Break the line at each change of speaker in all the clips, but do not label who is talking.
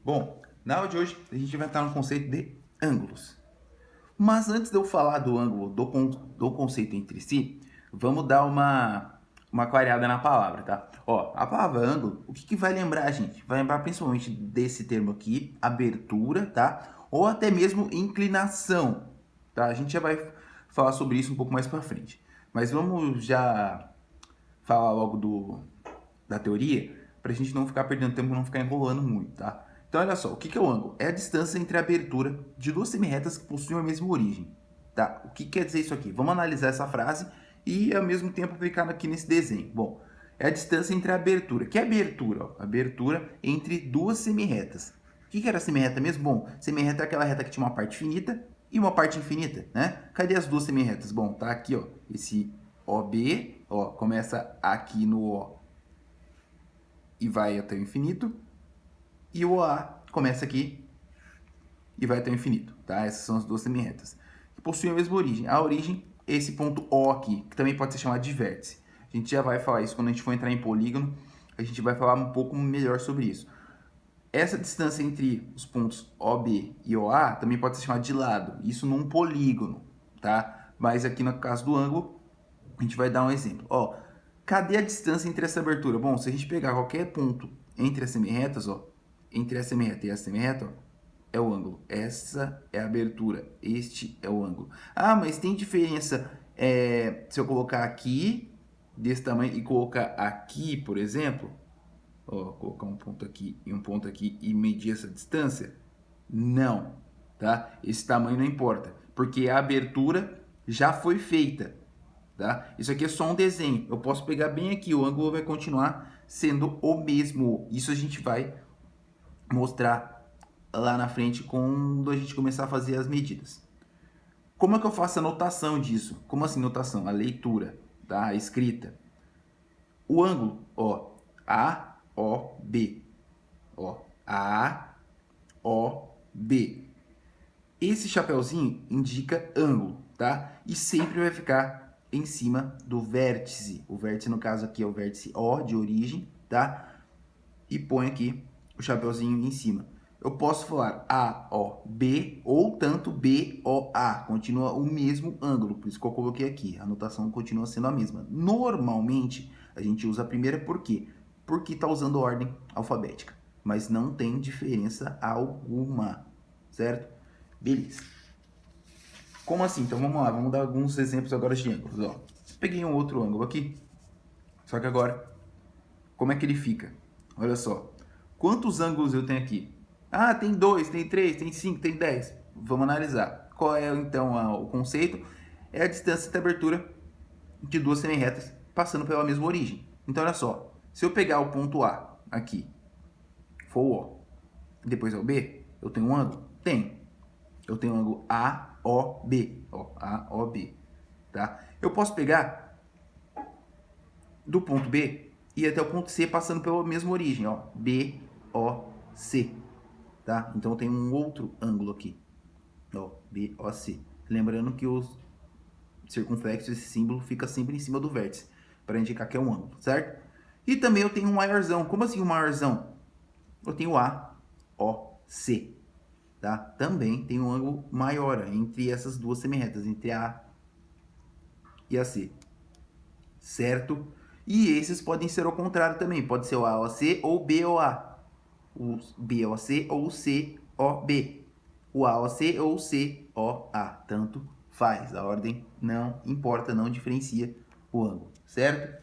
Bom, na aula de hoje a gente vai entrar no conceito de ângulos. Mas antes de eu falar do ângulo, do conceito entre si, vamos dar uma clareada na palavra, tá? Ó, a palavra ângulo, o que, que vai lembrar a gente? Vai lembrar principalmente desse termo aqui, abertura, tá? Ou até mesmo inclinação, tá? A gente já vai falar sobre isso um pouco mais pra frente. Mas vamos já falar logo da teoria, para a gente não ficar perdendo tempo e não ficar enrolando muito, tá? Então, olha só, o que é o ângulo? É a distância entre a abertura de duas semirretas que possuem a mesma origem, tá? O que quer dizer isso aqui? Vamos analisar essa frase e, ao mesmo tempo, aplicar aqui nesse desenho. Bom, é a distância entre a abertura. Que é a abertura? Ó, abertura entre duas semirretas. O que era a semirreta mesmo? Bom, semirreta é aquela reta que tinha uma parte finita e uma parte infinita, né? Cadê as duas semirretas? Bom, tá aqui, ó, esse OB, ó, começa aqui no O e vai até o infinito, e o A começa aqui e vai até o infinito, tá? Essas são as duas semirretas que possuem a mesma origem. A origem é esse ponto O aqui, que também pode ser chamado de vértice. A gente já vai falar isso quando a gente for entrar em polígono, a gente vai falar um pouco melhor sobre isso. Essa distância entre os pontos OB e OA também pode ser chamada de lado, isso num polígono, tá? Mas aqui no caso do ângulo, a gente vai dar um exemplo. Ó, cadê a distância entre essa abertura? Bom, se a gente pegar qualquer ponto entre as semirretas, ó, entre a semirreta e a semirreta, ó, é o ângulo. Essa é a abertura. Este é o ângulo. Ah, mas tem diferença se eu colocar aqui, desse tamanho, e colocar aqui, por exemplo, ó, colocar um ponto aqui e medir essa distância? Não, tá? Esse tamanho não importa, porque a abertura já foi feita, tá? Isso aqui é só um desenho. Eu posso pegar bem aqui, o ângulo vai continuar sendo o mesmo. Isso a gente vai mostrar lá na frente quando a gente começar a fazer as medidas. Como é que eu faço a notação disso? Como assim notação? A leitura, tá? A escrita. O ângulo, ó, AOB, ó, AOB. Esse chapeuzinho indica ângulo, tá? E sempre vai ficar em cima do vértice. O vértice, no caso aqui, é o vértice O de origem, tá? E põe aqui o chapeuzinho em cima. Eu posso falar AOB ou tanto BOA. Continua o mesmo ângulo, por isso que eu coloquei aqui. A anotação continua sendo a mesma. Normalmente, a gente usa a primeira por quê? Porque está usando ordem alfabética. Mas não tem diferença alguma, certo? Beleza. Como assim? Então vamos lá, vamos dar alguns exemplos agora de ângulos. Ó, peguei um outro ângulo aqui, só que agora, como é que ele fica? Olha só, quantos ângulos eu tenho aqui? Ah, tem 2, tem 3, tem 5, tem 10. Vamos analisar. Qual é então o conceito? É a distância de abertura de duas semirretas passando pela mesma origem. Então olha só, se eu pegar o ponto A aqui, for o O, e depois é o B, eu tenho um ângulo? Tem. Eu tenho um ângulo AOB, ó, AOB, tá? Eu posso pegar do ponto B e ir até o ponto C passando pela mesma origem, ó, BOC, tá? Então tem um outro ângulo aqui, ó, BOC. Lembrando que os circunflexos, esse símbolo fica sempre em cima do vértice, para indicar que é um ângulo, certo? E também eu tenho um maiorzão. Como assim um maiorzão? Eu tenho AOC, tá? Também tem um ângulo maior entre essas duas semirretas, entre a A e a C, certo? E esses podem ser ao contrário também, pode ser o AOC ou BOA, o BOC ou o COB, o AOC ou o COA, tanto faz, a ordem não importa, não diferencia o ângulo, certo?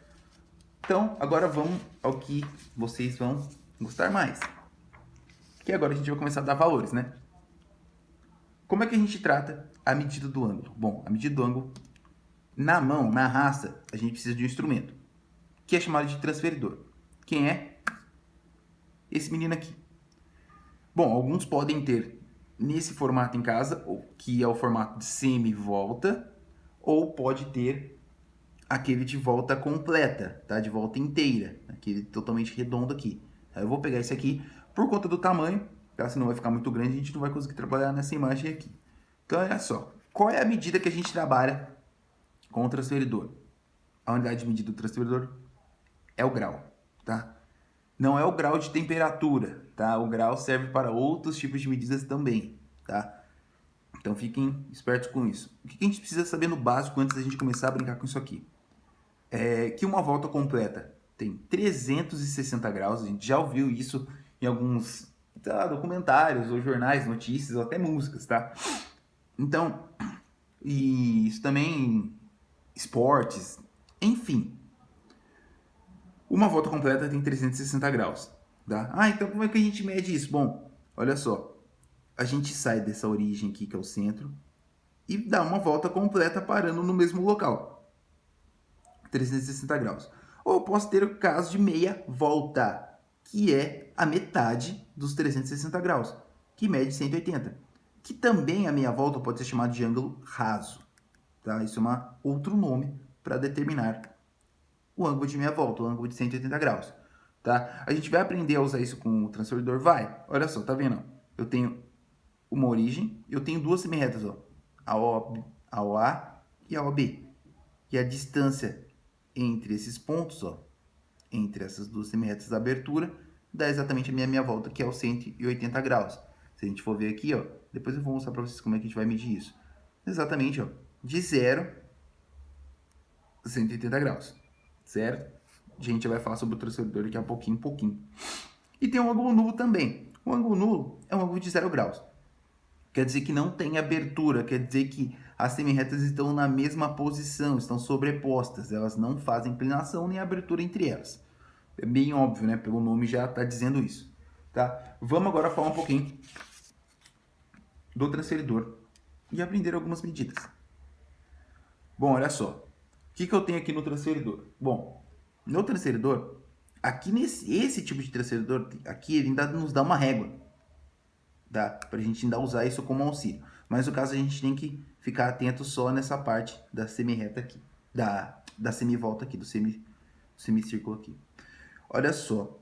Então, agora vamos ao que vocês vão gostar mais, que agora a gente vai começar a dar valores, né? Como é que a gente trata a medida do ângulo? Bom, a medida do ângulo, na mão, na raça, a gente precisa de um instrumento, que é chamado de transferidor. Quem é? Esse menino aqui. Bom, alguns podem ter nesse formato em casa, que é o formato de semi-volta, ou pode ter aquele de volta completa, tá? De volta inteira, aquele totalmente redondo aqui. Eu vou pegar esse aqui, por conta do tamanho, tá? Senão vai ficar muito grande, a gente não vai conseguir trabalhar nessa imagem aqui. Então, olha só, qual é a medida que a gente trabalha com o transferidor? A unidade de medida do transferidor é o grau, tá? Não é o grau de temperatura, tá? O grau serve para outros tipos de medidas também, tá? Então fiquem espertos com isso. O que a gente precisa saber no básico antes da gente começar a brincar com isso aqui? É que uma volta completa tem 360 graus, a gente já ouviu isso em alguns documentários, ou jornais, notícias, ou até músicas, tá? Então, e isso também esportes, enfim. Uma volta completa tem 360 graus, tá? Ah, então como é que a gente mede isso? Bom, olha só. A gente sai dessa origem aqui, que é o centro, e dá uma volta completa parando no mesmo local. 360 graus. Ou eu posso ter o caso de meia volta, que é a metade dos 360 graus, que mede 180. Que também a meia volta pode ser chamada de ângulo raso. Tá? Isso é outro nome para determinar o ângulo de meia volta, o ângulo de 180 graus. Tá? A gente vai aprender a usar isso com o transformador? Vai. Olha só, tá vendo? Eu tenho uma origem, eu tenho duas semirretas, ó, a OA e a OB. E a distância entre esses pontos, ó, entre essas duas semirretas da abertura, dá exatamente a minha volta, que é os 180 graus. Se a gente for ver aqui, ó, depois eu vou mostrar para vocês como é que a gente vai medir isso. Exatamente, ó, de 0 a 180 graus, certo? A gente vai falar sobre o transformador daqui a pouquinho. E tem um ângulo nulo também. O ângulo nulo é um ângulo de 0 graus. Quer dizer que não tem abertura, quer dizer que as semirretas estão na mesma posição, estão sobrepostas, elas não fazem inclinação nem abertura entre elas. É bem óbvio, né? Pelo nome já está dizendo isso. Tá? Vamos agora falar um pouquinho do transferidor e aprender algumas medidas. Bom, olha só. O que eu tenho aqui no transferidor? Bom, no transferidor, aqui esse tipo de transferidor, aqui ele ainda nos dá uma régua. Tá? Para a gente ainda usar isso como auxílio. Mas no caso a gente tem que ficar atento só nessa parte da semirreta aqui, da semivolta aqui, do semicírculo aqui. Olha só,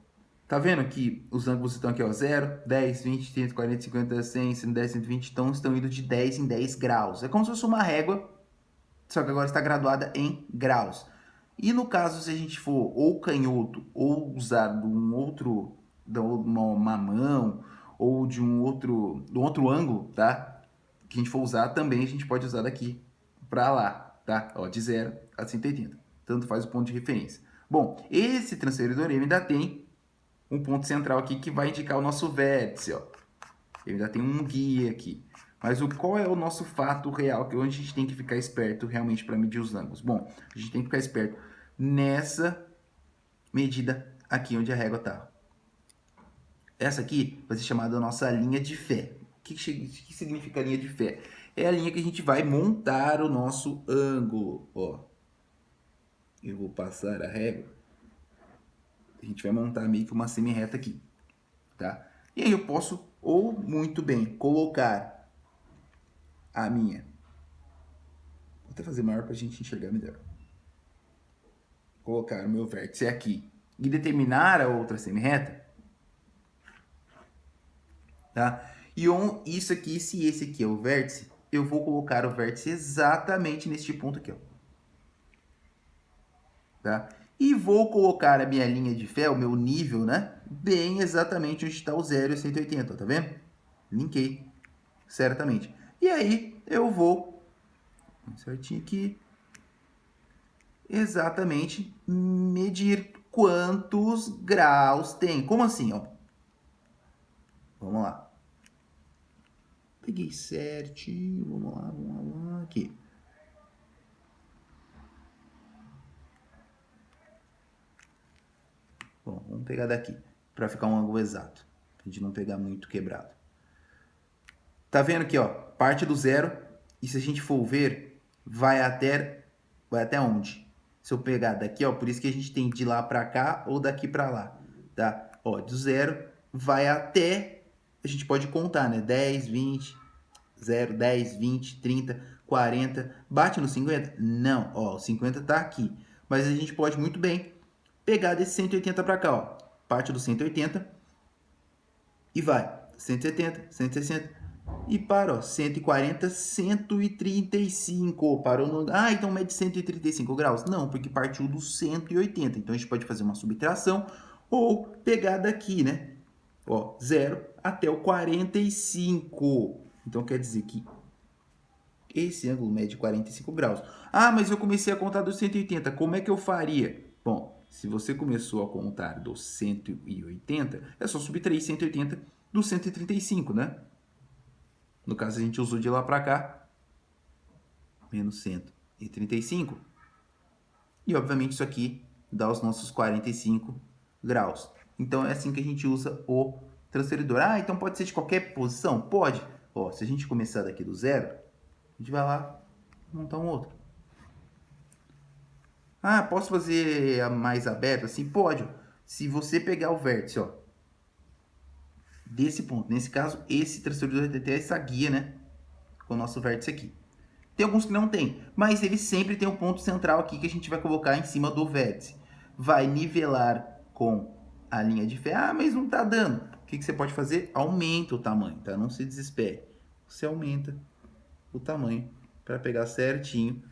tá vendo que os ângulos estão aqui, ó, 0, 10, 20, 30, 40, 50, 100, 110, 120, então estão indo de 10 em 10 graus. É como se fosse uma régua, só que agora está graduada em graus. E no caso, se a gente for ou canhoto, ou usar de uma mão, ou de um outro ângulo, tá? Que a gente for usar, também a gente pode usar daqui para lá, tá? Ó, de 0 a 180. Tanto faz o ponto de referência. Bom, esse transferidor ainda tem um ponto central aqui que vai indicar o nosso vértice, ó. Ele ainda tem um guia aqui. Mas qual é o nosso fato real, que onde a gente tem que ficar esperto realmente para medir os ângulos? Bom, a gente tem que ficar esperto nessa medida aqui onde a régua está. Essa aqui vai ser chamada a nossa linha de fé. O que significa linha de fé? É a linha que a gente vai montar o nosso ângulo. Ó, eu vou passar a régua. A gente vai montar meio que uma semi-reta aqui, tá? E aí eu posso, ou muito bem, colocar a minha. Vou até fazer maior para a gente enxergar melhor. Colocar o meu vértice aqui e determinar a outra semi-reta. Tá? E isso aqui, se esse aqui é o vértice, eu vou colocar o vértice exatamente neste ponto aqui, ó. Tá? E vou colocar a minha linha de fé, o meu nível, né? Bem exatamente onde está o 0 e 180, ó, tá vendo? Linkei certamente. E aí eu vou certinho aqui, exatamente medir quantos graus tem. Como assim, ó? Vamos lá. Peguei certinho, vamos lá, aqui. Bom, vamos pegar daqui, para ficar um ângulo exato, pra gente não pegar muito quebrado. Tá vendo aqui, ó, parte do 0, e se a gente for ver, vai até onde? Se eu pegar daqui, ó, por isso que a gente tem de lá para cá ou daqui para lá, tá? Ó, do 0 vai até, a gente pode contar, né? 10, 20, 0, 10, 20, 30, 40, bate no 50? Não, ó, o 50 tá aqui. Mas a gente pode muito bem pegar desse 180 para cá, ó. Parte do 180 e vai 170, 160 e para, ó, 140, 135. Parou no... Ah, então mede 135 graus? Não, porque partiu do 180. Então a gente pode fazer uma subtração ou pegar daqui, né? Ó, 0 até o 45. Então, quer dizer que esse ângulo mede 45 graus. Ah, mas eu comecei a contar dos 180. Como é que eu faria? Bom, se você começou a contar dos 180, é só subtrair 180 do 135, né? No caso, a gente usou de lá para cá, menos 135. E, obviamente, isso aqui dá os nossos 45 graus. Então, é assim que a gente usa o transferidor. Ah, então pode ser de qualquer posição? Pode. Ó, se a gente começar daqui do zero, a gente vai lá montar um outro. Ah, posso fazer mais aberto assim? Pode. Se você pegar o vértice, ó, desse ponto, nesse caso, esse transferidor tem até essa guia, né? Com o nosso vértice aqui. Tem alguns que não tem, mas ele sempre tem um ponto central aqui que a gente vai colocar em cima do vértice. Vai nivelar com a linha de fé. Ah, mas não tá dando. O que você pode fazer? Aumenta o tamanho, tá? Não se desespere. Você aumenta o tamanho para pegar certinho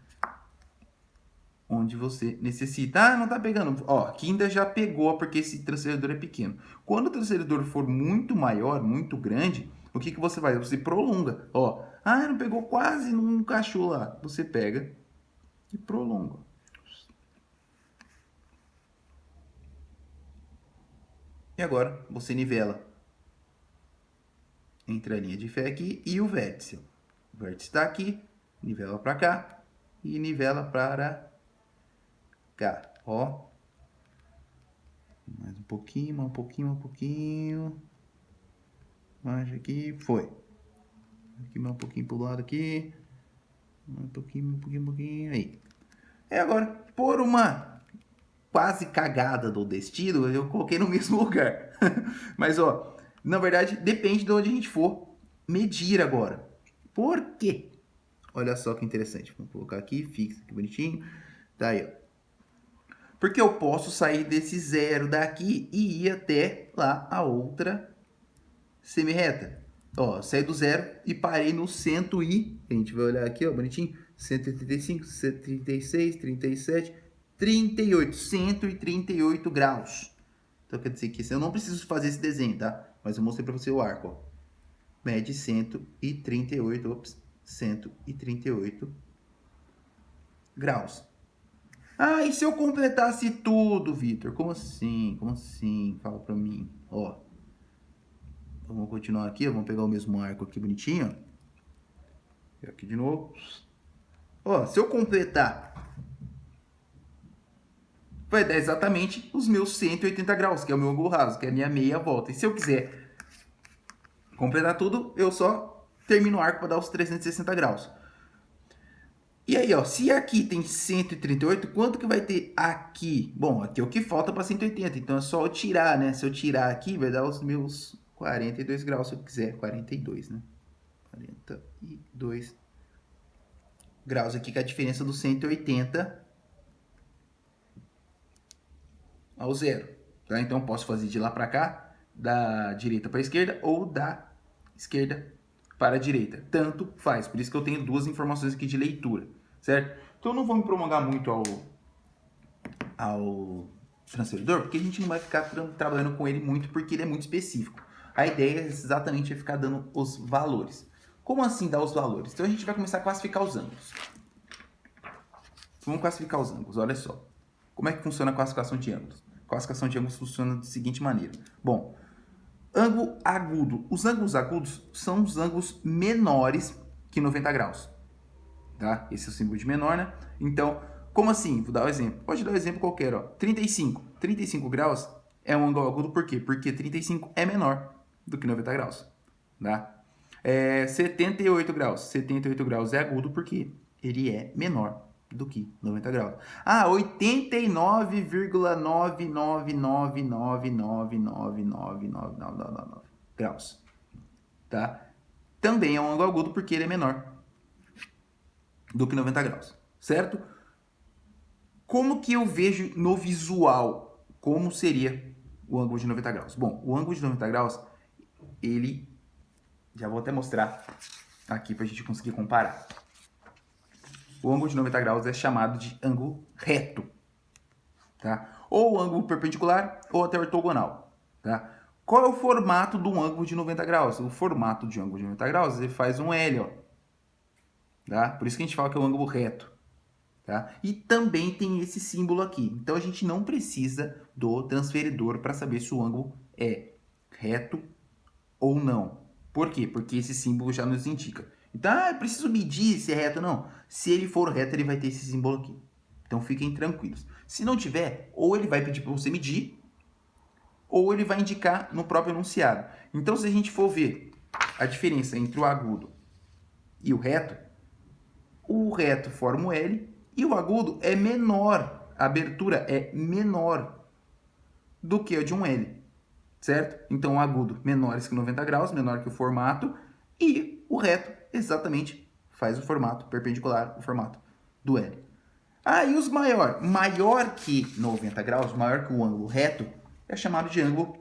onde você necessita. Ah, não tá pegando. Ó, aqui ainda já pegou porque esse transferidor é pequeno. Quando o transferidor for muito maior, muito grande, o que você faz? Você prolonga. Ó, ah, não pegou quase, não encaixou lá. Você pega e prolonga. E agora você nivela entre a linha de fé aqui e o vértice. O vértice está aqui, nivela para cá e nivela para cá. Ó, mais um pouquinho, mais um pouquinho, mais um pouquinho. Mais aqui, foi. Aqui mais um pouquinho pro lado aqui. Um pouquinho, um pouquinho, um pouquinho. Aí. É agora, por uma quase cagada do destino, eu coloquei no mesmo lugar. Mas, ó, na verdade, depende de onde a gente for medir agora. Por quê? Olha só que interessante. Vamos colocar aqui, fixa aqui bonitinho. Tá aí, ó. Porque eu posso sair desse zero daqui e ir até lá a outra semi-reta. Ó, saí do zero e parei no 100 e... A gente vai olhar aqui, ó, bonitinho. 135, 136, 37, 38. 138 graus. Então, quer dizer que eu não preciso fazer esse desenho, tá? Mas eu mostrei pra você o arco, ó. Mede 138, ops, 138 graus. Ah, e se eu completasse tudo, Vitor? Como assim? Como assim? Fala pra mim. Ó. Vamos continuar aqui, vamos pegar o mesmo arco aqui bonitinho. E aqui de novo. Ó, se eu completar, vai dar exatamente os meus 180 graus, que é o meu ângulo raso, que é a minha meia volta. E se eu quiser completar tudo, eu só termino o arco para dar os 360 graus. E aí, ó, se aqui tem 138, quanto que vai ter aqui? Bom, aqui é o que falta para 180, então é só eu tirar, né? Se eu tirar aqui, vai dar os meus 42 graus, se eu quiser. 42, né? 42 graus aqui, que é a diferença do 180 ao zero. Tá? Então, eu posso fazer de lá para cá, da direita para a esquerda, ou da esquerda para a direita. Tanto faz. Por isso que eu tenho duas informações aqui de leitura, certo? Então, eu não vou me prolongar muito ao transferidor, porque a gente não vai ficar trabalhando com ele muito, porque ele é muito específico. A ideia é exatamente ficar dando os valores. Como assim dar os valores? Então, a gente vai começar a classificar os ângulos. Vamos classificar os ângulos, olha só. Como é que funciona a classificação de ângulos? A classificação de ângulos funciona da seguinte maneira. Bom, ângulo agudo. Os ângulos agudos são os ângulos menores que 90 graus. Tá? Esse é o símbolo de menor, né? Então, como assim? Vou dar um exemplo. Pode dar um exemplo qualquer, ó. 35. 35 graus é um ângulo agudo por quê? Porque 35 é menor do que 90 graus. Tá? 78 graus. 78 graus é agudo porque ele é menor do que 90 graus. Ah, 89,99999999999 graus. Tá? Também é um ângulo agudo porque ele é menor do que 90 graus, certo? Como que eu vejo no visual como seria o ângulo de 90 graus? Bom, o ângulo de 90 graus, ele... Já vou até mostrar aqui para a gente conseguir comparar. O ângulo de 90 graus é chamado de ângulo reto, tá? ou o ângulo perpendicular ou até ortogonal, tá? Qual é o formato do ângulo de 90 graus? O formato de ângulo de 90 graus, ele faz um L, ó, tá? Por isso que a gente fala que é um ângulo reto, tá? E também tem esse símbolo aqui. Então, a gente não precisa do transferidor para saber se o ângulo é reto ou não. Por quê? Porque esse símbolo já nos indica. Então, eu preciso medir se é reto ou não. Se ele for reto, ele vai ter esse símbolo aqui. Então, fiquem tranquilos. Se não tiver, ou ele vai pedir para você medir, ou ele vai indicar no próprio enunciado. Então, se a gente for ver a diferença entre o agudo e o reto forma o L e o agudo é menor, a abertura é menor do que a de um L, certo? Então, o agudo menor que 90 graus, menor que o formato, e o reto exatamente faz o formato perpendicular, o formato do L. E os maior que 90 graus, maior que o ângulo reto, é chamado de ângulo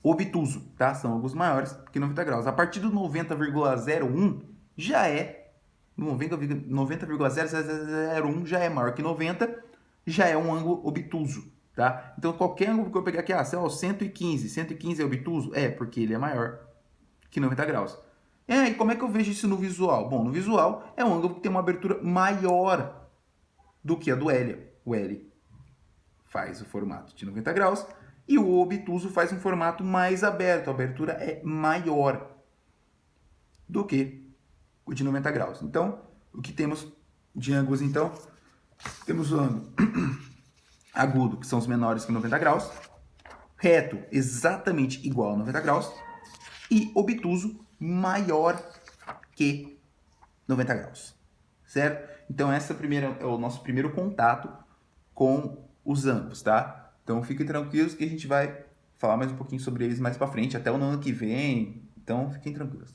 obtuso, tá? São ângulos maiores que 90 graus. A partir do 90,01 já é 90,001 já é maior que 90, já é um ângulo obtuso, tá? Então qualquer ângulo que eu pegar aqui, sei lá, 115 é obtuso? É, porque ele é maior que 90 graus. E como é que eu vejo isso no visual? Bom, no visual é um ângulo que tem uma abertura maior do que a do L. O L faz o formato de 90 graus e o obtuso faz um formato mais aberto. A abertura é maior do que o de 90 graus. Então, o que temos de ângulos, então? Temos o ângulo agudo, que são os menores que 90 graus, reto, exatamente igual a 90 graus, e obtuso, maior que 90 graus, certo? Então, essa é o nosso primeiro contato com os ângulos, tá? Então, fiquem tranquilos que a gente vai falar mais um pouquinho sobre eles mais para frente, até o ano que vem. Então, fiquem tranquilos.